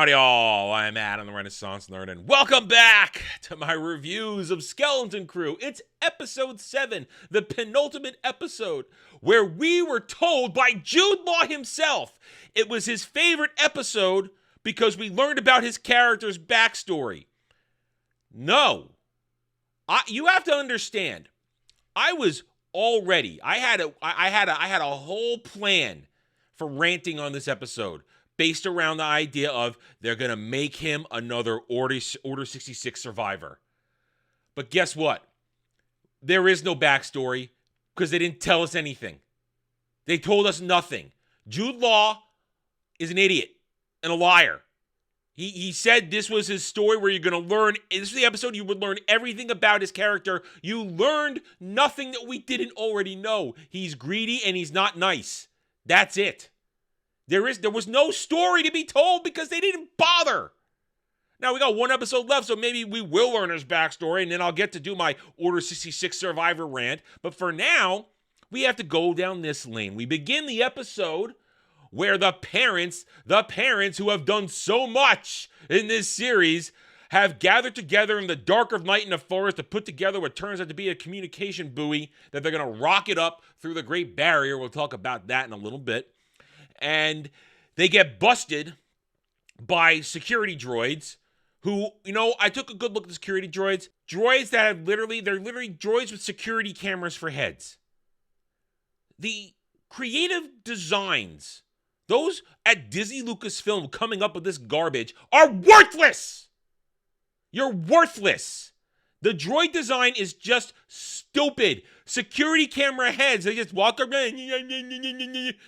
Howdy all, I'm Adam the Renaissance Nerd, and welcome back to my reviews of Skeleton Crew. It's episode 7, the penultimate episode, where we were told by Jude Law himself it was his favorite episode because we learned about his character's backstory. No. You have to understand, I was all ready. I had a whole plan for ranting on this episode, based around the idea of they're going to make him another Order 66 survivor. But guess what? There is no backstory because they didn't tell us anything. They told us nothing. Jude Law is an idiot and a liar. He said this was his story where you're going to learn, this is the episode you would learn everything about his character. You learned nothing that we didn't already know. He's greedy and he's not nice. That's it. There was no story to be told because they didn't bother. Now, we got one episode left, so maybe we will learn his backstory, and then I'll get to do my Order 66 Survivor rant. But for now, we have to go down this lane. We begin the episode where the parents who have done so much in this series have gathered together in the dark of night in the forest to put together what turns out to be a communication buoy that they're going to rocket up through the Great Barrier. We'll talk about that in a little bit. And they get busted by security droids who, I took a good look at the security droids. Droids that have they're literally droids with security cameras for heads. The creative designs, those at Disney Lucasfilm coming up with this garbage, are worthless! You're worthless! The droid design is just stupid. Security camera heads, they just walk around.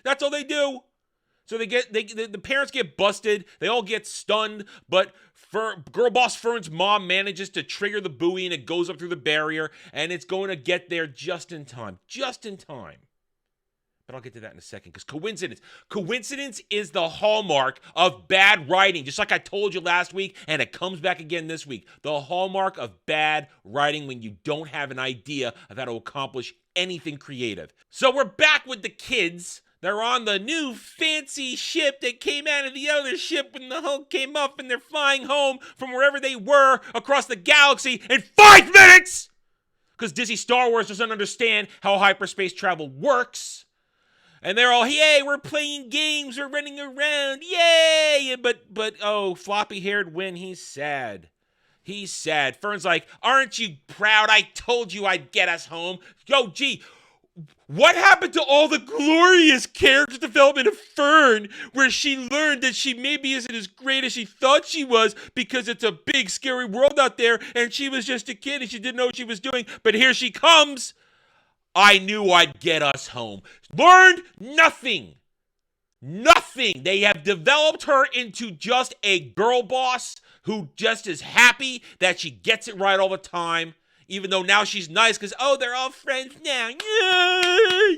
That's all they do. So the parents get busted, they all get stunned, but Girl Boss Fern's mom manages to trigger the buoy and it goes up through the barrier, and it's going to get there just in time. But I'll get to that in a second, because coincidence is the hallmark of bad writing, just like I told you last week, and it comes back again this week. The hallmark of bad writing when you don't have an idea of how to accomplish anything creative. So we're back with the kids. They're on the new fancy ship that came out of the other ship when the Hulk came up, and they're flying home from wherever they were across the galaxy in 5 minutes! Because Disney Star Wars doesn't understand how hyperspace travel works. And they're all, yay, we're playing games, we're running around, yay! But floppy-haired Win, he's sad. He's sad. Fern's like, aren't you proud? I told you I'd get us home. Yo, gee, what happened to all the glorious character development of Fern, where she learned that she maybe isn't as great as she thought she was because it's a big, scary world out there, and she was just a kid and she didn't know what she was doing, but here she comes. I knew I'd get us home. Learned nothing. Nothing. They have developed her into just a girl boss who just is happy that she gets it right all the time. Even though now she's nice because, they're all friends now. Yay!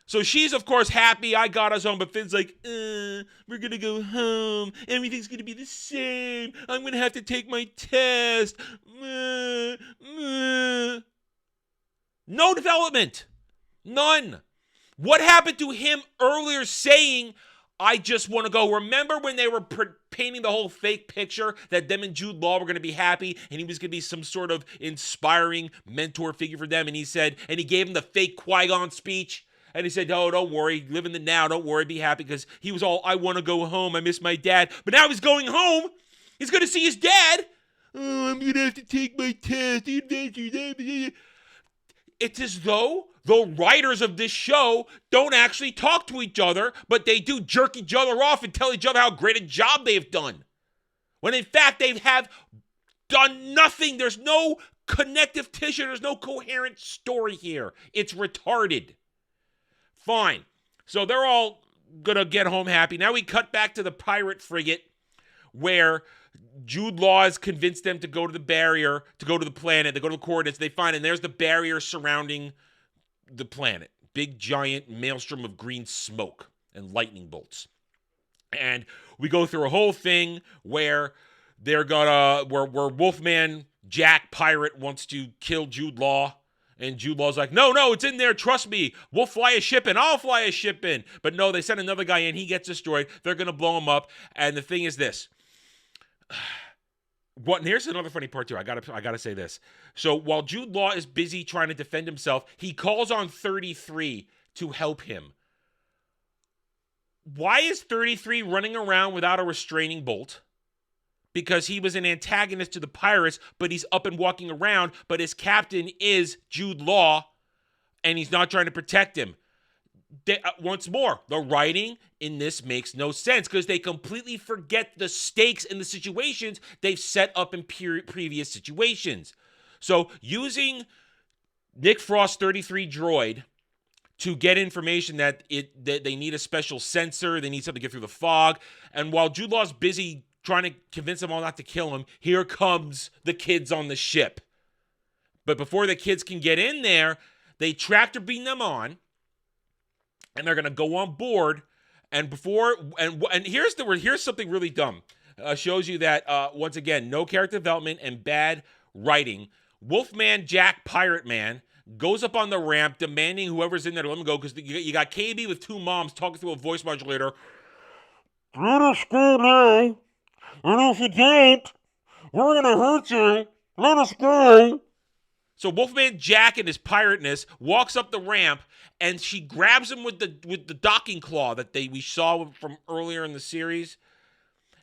So she's, of course, happy. I got us home. But Finn's like, we're going to go home. Everything's going to be the same. I'm going to have to take my test. No development. None. What happened to him earlier saying, I just want to go? Remember when they were painting the whole fake picture that them and Jude Law were going to be happy and he was going to be some sort of inspiring mentor figure for them, and he gave him the fake Qui-Gon speech, and he said, don't worry, live in the now, don't worry, be happy, because he was all, I want to go home, I miss my dad. But now he's going home, he's going to see his dad. I'm going to have to take my test. It's as though the writers of this show don't actually talk to each other, but they do jerk each other off and tell each other how great a job they've done. When in fact, they have done nothing. There's no connective tissue. There's no coherent story here. It's retarded. Fine. So they're all going to get home happy. Now we cut back to the pirate frigate where Jude Law has convinced them to go to the barrier, to go to the planet, to go to the coordinates. They find, and there's the barrier surrounding the planet. Big, giant maelstrom of green smoke and lightning bolts. And we go through a whole thing where where Wolfman Jack Pirate wants to kill Jude Law. And Jude Law's like, no, it's in there. Trust me. We'll fly a ship in. I'll fly a ship in. But no, they send another guy in. He gets destroyed. They're going to blow him up. And the thing is this. What? And here's another funny part too. I gotta say this. So while Jude Law is busy trying to defend himself, he calls on 33 to help him. Why is 33 running around without a restraining bolt? Because he was an antagonist to the pirates, but he's up and walking around, but his captain is Jude Law, and he's not trying to protect him. Once more, the writing in this makes no sense because they completely forget the stakes in the situations they've set up in previous situations. So using Nick Frost's 33 droid to get information that they need a special sensor, they need something to get through the fog, and while Jude Law's busy trying to convince them all not to kill him, here comes the kids on the ship. But before the kids can get in there, they tractor beam them on, and they're gonna go on board. And here's something really dumb. Shows you that once again, no character development and bad writing. Wolfman Jack Pirate Man goes up on the ramp demanding whoever's in there to let him go because you got KB with two moms talking through a voice modulator. Let us go now. And if you don't, we're gonna hurt you. Let us go. So Wolfman Jack in his pirateness walks up the ramp, and she grabs him with the docking claw that we saw from earlier in the series,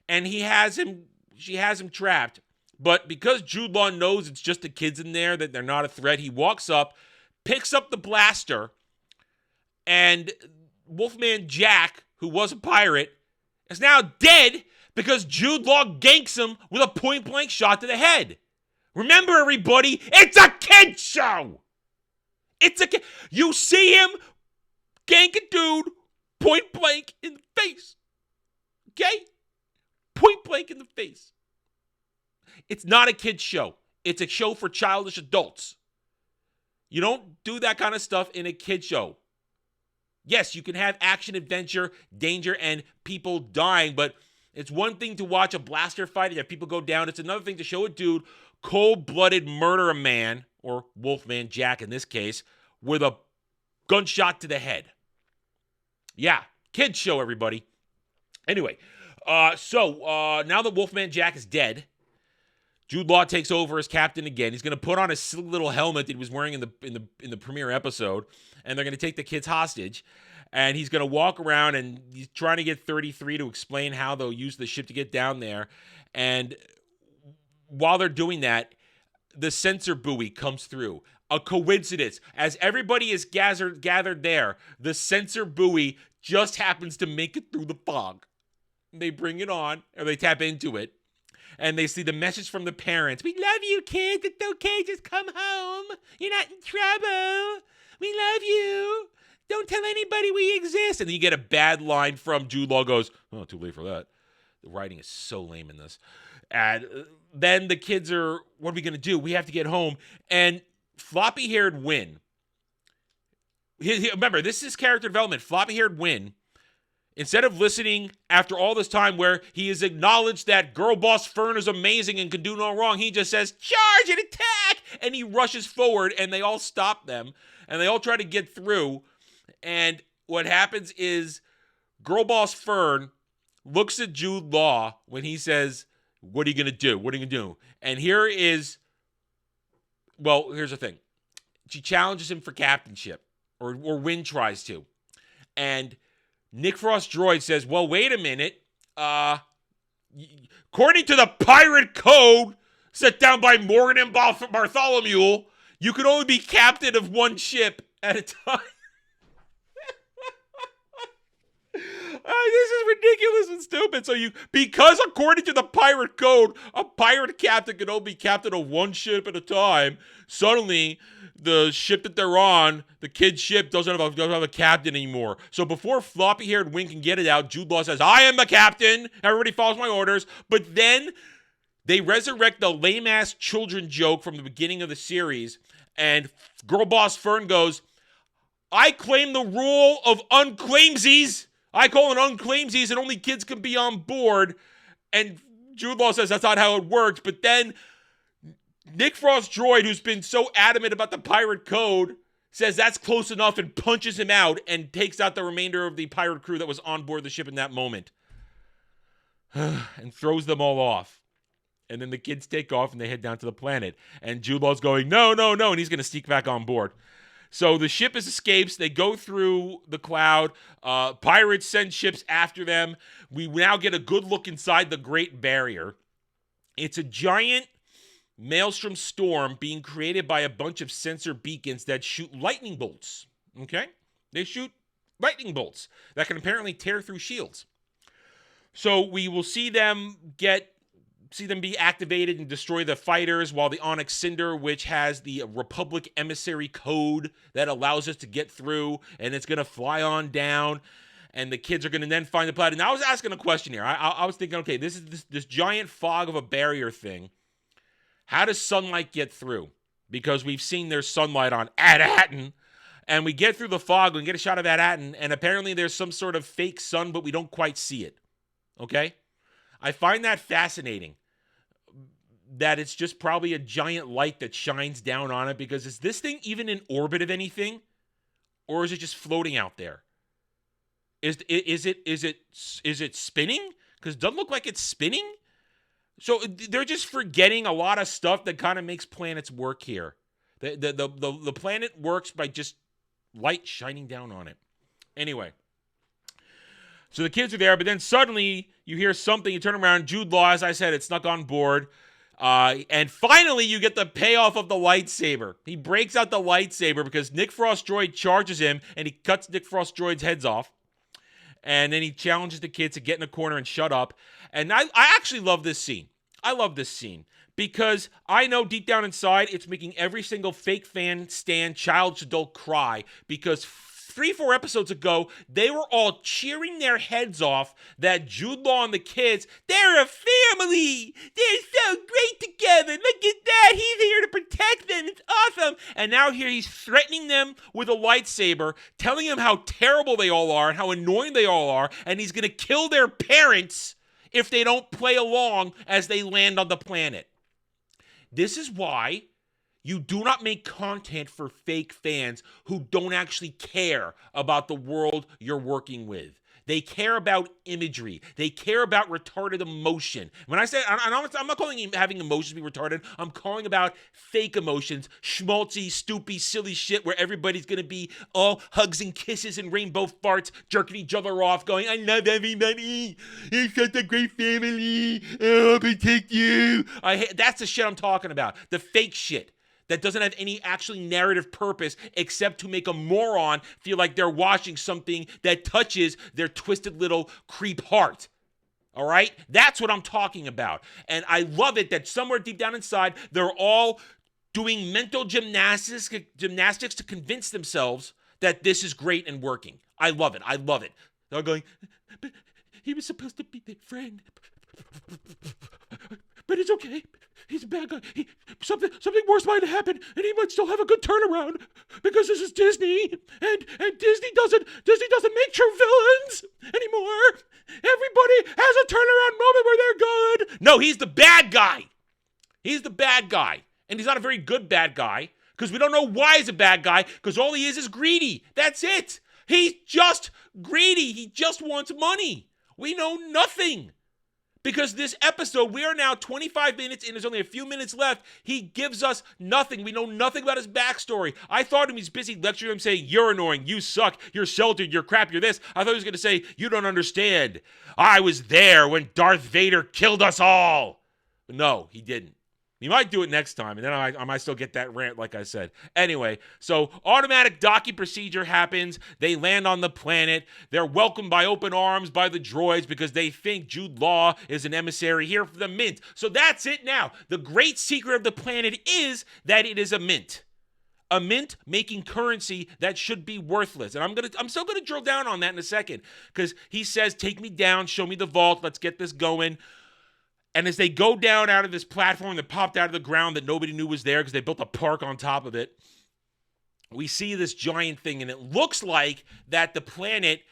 and she has him trapped. But because Jude Law knows it's just the kids in there, that they're not a threat, he walks up, picks up the blaster, and Wolfman Jack, who was a pirate, is now dead because Jude Law ganks him with a point-blank shot to the head. Remember, everybody, it's a kid show! You see him gank a dude point-blank in the face. Okay? Point-blank in the face. It's not a kid's show. It's a show for childish adults. You don't do that kind of stuff in a kid's show. Yes, you can have action, adventure, danger, and people dying, but it's one thing to watch a blaster fight and have people go down. It's another thing to show a dude cold-blooded murder a man, or Wolfman Jack in this case, with a gunshot to the head. Yeah, kid's show, everybody. Anyway, so now that Wolfman Jack is dead, Jude Law takes over as captain again. He's going to put on a silly little helmet that he was wearing in the premiere episode, and they're going to take the kids hostage. And he's going to walk around, and he's trying to get 33 to explain how they'll use the ship to get down there. And while they're doing that, the sensor buoy comes through. A coincidence. As everybody is gathered there, the sensor buoy just happens to make it through the fog. They bring it on, or they tap into it. And they see the message from the parents. We love you, kids. It's okay. Just come home. You're not in trouble. We love you. Don't tell anybody we exist. And then you get a bad line from Jude Law goes, oh, too late for that. The writing is so lame in this. And then the kids are, what are we going to do? We have to get home. And floppy-haired Win. Remember, this is character development. Floppy-haired Win. Instead of listening after all this time where he has acknowledged that Girl Boss Fern is amazing and can do no wrong, he just says, charge and attack! And he rushes forward, and they all stop them. And they all try to get through. And what happens is Girl Boss Fern looks at Jude Law when he says, what are you going to do? What are you going to do? And here's the thing. She challenges him for captainship, or Win tries to. And Nick Frost droid says, well, wait a minute. According to the pirate code set down by Morgan and Bartholomew, you can only be captain of one ship at a time. This is ridiculous and stupid. Because according to the pirate code, a pirate captain can only be captain of one ship at a time, suddenly the ship that they're on, the kid's ship, doesn't have a captain anymore. So before floppy-haired Win can get it out, Jude Law says, I am the captain. Everybody follows my orders. But then they resurrect the lame-ass children joke from the beginning of the series, and Girl Boss Fern goes, I claim the rule of unclaimsies. I call it unclaimsies, and only kids can be on board. And Jude Law says that's not how it works. But then Nick Frost droid, who's been so adamant about the pirate code, says that's close enough and punches him out and takes out the remainder of the pirate crew that was on board the ship in that moment. And throws them all off. And then the kids take off and they head down to the planet. And Jude Law's going, no, no, no. And he's going to sneak back on board. So the ship escapes. They go through the cloud. Pirates send ships after them. We now get a good look inside the Great Barrier. It's a giant maelstrom storm being created by a bunch of sensor beacons that shoot lightning bolts. Okay? They shoot lightning bolts that can apparently tear through shields. So we will see them be activated and destroy the fighters, while the Onyx Cinder, which has the Republic emissary code that allows us to get through, and it's going to fly on down, and the kids are going to then find the planet. Now, I was asking a question here. I was thinking, okay, this is this giant fog of a barrier thing. How does sunlight get through? Because we've seen there's sunlight on Manhattan, and we get through the fog and get a shot of Manhattan, and apparently there's some sort of fake sun, but we don't quite see it. Okay? I find that fascinating, that it's just probably a giant light that shines down on it, because is this thing even in orbit of anything, or is it just floating out there? Is it spinning? Because it doesn't look like it's spinning. So they're just forgetting a lot of stuff that kind of makes planets work here. The planet works by just light shining down on it. Anyway. So the kids are there, but then suddenly you hear something, you turn around, Jude Law, as I said, it snuck on board. And finally you get the payoff of the lightsaber. He breaks out the lightsaber because Nick Frost Droid charges him, and he cuts Nick Frost Droid's heads off. And then he challenges the kids to get in a corner and shut up. And I actually love this scene. I love this scene because I know deep down inside it's making every single fake fan, stan, childish adult cry, because 3-4 episodes ago, they were all cheering their heads off that Jude Law and the kids, they're a family. They're so great together. Look at that. He's here to protect them. It's awesome. And now here he's threatening them with a lightsaber, telling them how terrible they all are and how annoying they all are, and he's going to kill their parents if they don't play along as they land on the planet. This is why you do not make content for fake fans who don't actually care about the world you're working with. They care about imagery. They care about retarded emotion. When I say, I'm not calling having emotions be retarded. I'm calling about fake emotions, schmaltzy, stoopy, silly shit where everybody's going to be all hugs and kisses and rainbow farts, jerking each other off, going, I love everybody. You're such a great family. I'll protect you. That's the shit I'm talking about. The fake shit that doesn't have any actually narrative purpose except to make a moron feel like they're watching something that touches their twisted little creep heart. All right? That's what I'm talking about. And I love it that somewhere deep down inside, they're all doing mental gymnastics to convince themselves that this is great and working. I love it. I love it. They're going, but he was supposed to be their friend. But it's okay. He's a bad guy. Something worse might happen, and he might still have a good turnaround because this is Disney, and Disney doesn't make true villains anymore. Everybody has a turnaround moment where they're good. No, he's the bad guy. He's the bad guy, and he's not a very good bad guy because we don't know why he's a bad guy because all he is greedy. That's it. He's just greedy. He just wants money. We know nothing. Because this episode, we are now 25 minutes in, there's only a few minutes left. He gives us nothing. We know nothing about his backstory. I thought he was busy lecturing him saying, you're annoying, you suck, you're sheltered, you're crap, you're this. I thought he was going to say, you don't understand. I was there when Darth Vader killed us all. But no, he didn't. He might do it next time, and then I might still get that rant, like I said. Anyway, so automatic docking procedure happens. They land on the planet. They're welcomed by open arms by the droids because they think Jude Law is an emissary here for the mint. So that's it now. The great secret of the planet is that it is a mint. A mint making currency that should be worthless. And I'm still gonna drill down on that in a second because he says, take me down, show me the vault, let's get this going. And as they go down out of this platform that popped out of the ground that nobody knew was there because they built a park on top of it, we see this giant thing, and it looks like that the planet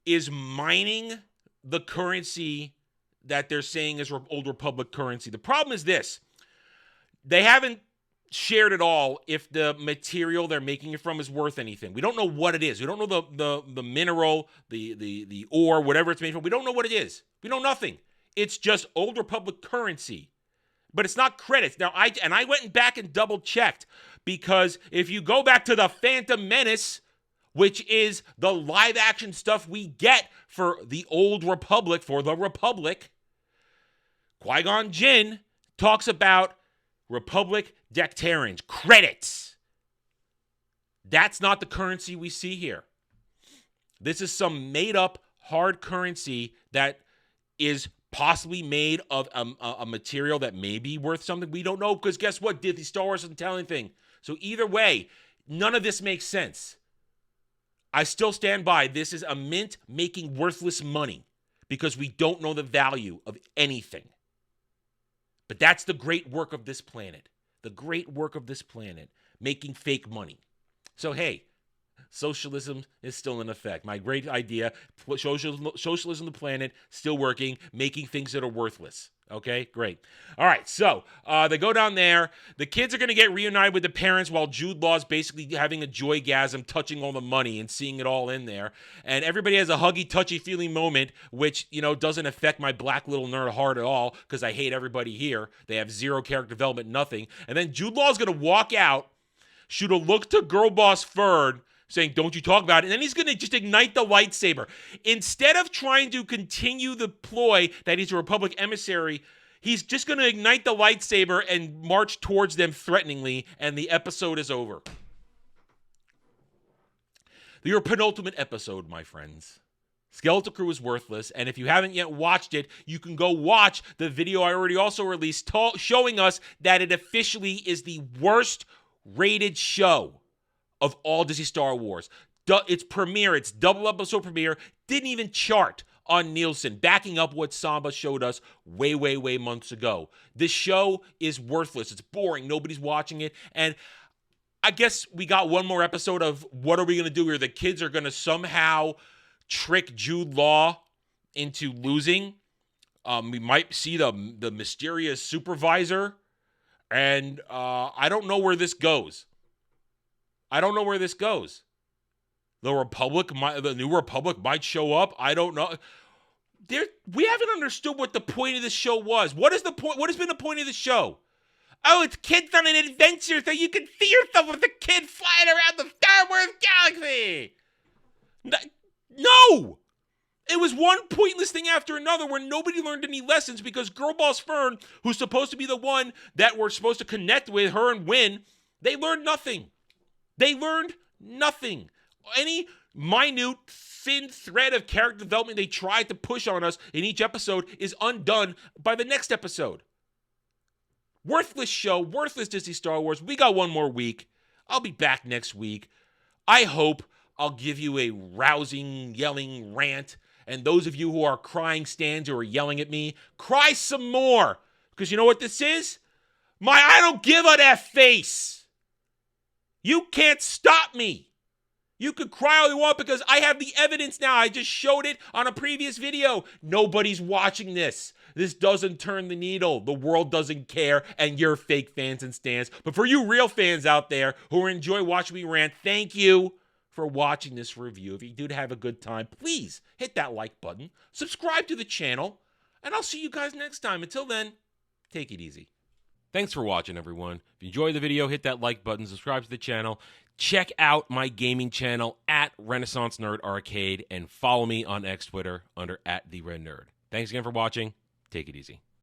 is mining the currency that they're saying is Old Republic currency. The problem is this. They haven't shared at all if the material they're making it from is worth anything. We don't know what it is. We don't know the mineral, the ore, whatever it's made from. We don't know what it is. We know nothing. It's just Old Republic currency. but it's not credits. Now, I went back and double-checked, because if you go back to the Phantom Menace, which is the live-action stuff we get for the Old Republic, for the Republic, Qui-Gon Jinn talks about Republic Dectarans, credits. That's not the currency we see here. This is some made-up hard currency that is possibly made of a material that may be worth something. We don't know, because guess what? Disney Star Wars doesn't tell anything. So either way, none of this makes sense. I still stand by, this is a mint making worthless money because we don't know the value of anything. But that's the great work of this planet. The great work of this planet, making fake money. So hey, socialism is still in effect. My great idea, socialism on the planet, still working, making things that are worthless. Okay, great. All right, so they go down there. The kids are going to get reunited with the parents while Jude Law's basically having a joygasm, touching all the money and seeing it all in there. And everybody has a huggy, touchy-feely moment, which, doesn't affect my black little nerd heart at all, because I hate everybody here. They have zero character development, nothing. And then Jude Law's going to walk out, shoot a look to Girl Boss Fern, saying, don't you talk about it. And then he's going to just ignite the lightsaber. Instead of trying to continue the ploy that he's a Republic emissary, he's just going to ignite the lightsaber and march towards them threateningly, and the episode is over. Your penultimate episode, my friends. Skeleton Crew is worthless, and if you haven't yet watched it, you can go watch the video I already also released showing us that it officially is the worst rated show of all Disney Star Wars. Its premiere, its double episode premiere, didn't even chart on Nielsen, backing up what Samba showed us way months ago. This show is worthless. It's boring. Nobody's watching it. And I guess we got one more episode of what are we going to do here? The kids are going to somehow trick Jude Law into losing. We might see the mysterious supervisor. And I don't know where this goes. The New Republic might show up. I don't know. We haven't understood what the point of this show was. What is the point? What has been the point of the show? Oh, it's kids on an adventure so you can see yourself with the kid flying around the Star Wars galaxy. No! It was one pointless thing after another where nobody learned any lessons because Girl Boss Fern, who's supposed to be the one that we're supposed to connect with, her and win, they learned nothing. Any minute, thin thread of character development they tried to push on us in each episode is undone by the next episode. Worthless show, worthless Disney Star Wars. We got one more week. I'll be back next week. I hope I'll give you a rousing, yelling rant. And those of you who are crying stands or are yelling at me, cry some more. Because you know what this is? I don't give a F face. You can't stop me. You could cry all you want because I have the evidence now. I just showed it on a previous video. Nobody's watching this. This doesn't turn the needle. The world doesn't care, and you're fake fans and stans. But for you real fans out there who enjoy watching me rant, thank you for watching this review. If you did have a good time, please hit that like button, subscribe to the channel, and I'll see you guys next time. Until then, take it easy. Thanks for watching, everyone. If you enjoyed the video, hit that like button, subscribe to the channel. Check out my gaming channel at Renaissance Nerd Arcade and follow me on X Twitter under @TheRedNerd. Thanks again for watching. Take it easy.